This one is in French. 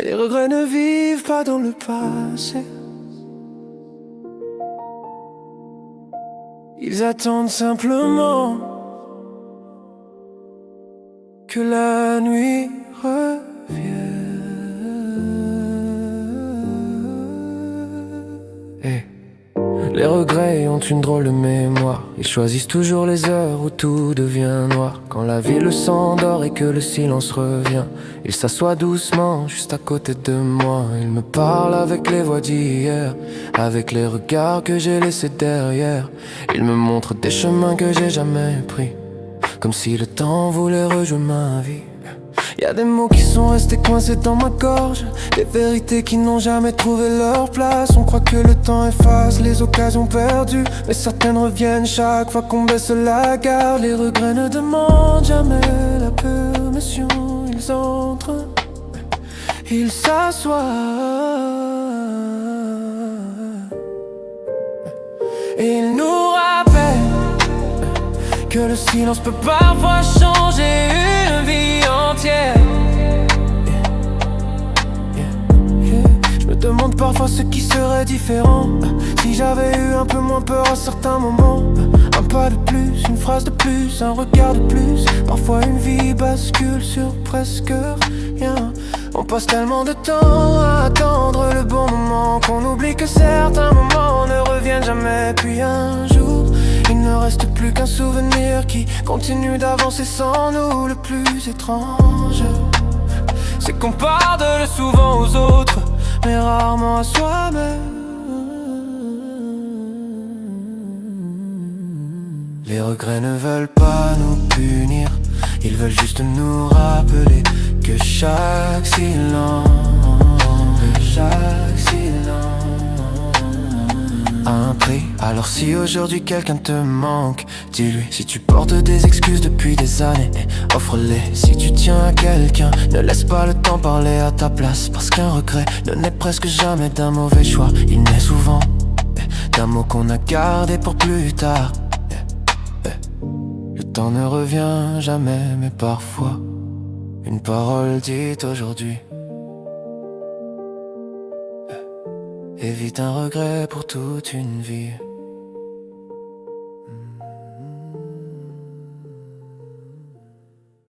Les regrets ne vivent pas dans le passé. Ils attendent simplement que la nuit revienne. Et les regrets ont une drôle de mémoire. Ils choisissent toujours les heures où tout devient noir. Quand la ville s'endort et que le silence revient, il s'assoit doucement juste à côté de moi. Il me parle avec les voix d'hier, avec les regards que j'ai laissés derrière. Il me montre des chemins que j'ai jamais pris, comme si le temps voulait rejouer ma vie. Y'a des mots qui sont restés coincés dans ma gorge, des vérités qui n'ont jamais trouvé leur place. On croit que le temps efface les occasions perdues, mais certaines reviennent chaque fois qu'on baisse la garde. Les regrets ne demandent jamais la permission. Ils entrent, ils s'assoient et ils nous rappellent que le silence peut parfois changer une vie entière. Je me demande parfois ce qui serait différent si j'avais eu un peu moins peur à certains moments. Un pas de plus, une phrase de plus, un regard de plus. Parfois une vie bascule sur presque rien. On passe tellement de temps à attendre le bon moment qu'on oublie que certains moments ne reviennent jamais. Puis un jour, il ne reste plus qu'un souvenir qui continue d'avancer sans nous. Le plus étrange, c'est qu'on pardonne souvent aux autres, mais rarement à soi-même. Les regrets ne veulent pas nous punir, ils veulent juste nous rappeler que chaque silence a un prix. Alors si aujourd'hui quelqu'un te manque, dis-lui. Si tu portes des excuses depuis des années, offre-les. Si tu tiens à quelqu'un, ne laisse pas le temps parler à ta place. Parce qu'un regret ne naît presque jamais d'un mauvais choix. Il naît souvent d'un mot qu'on a gardé pour plus tard. Le temps ne revient jamais, mais parfois une parole dite aujourd'hui évite un regret pour toute une vie.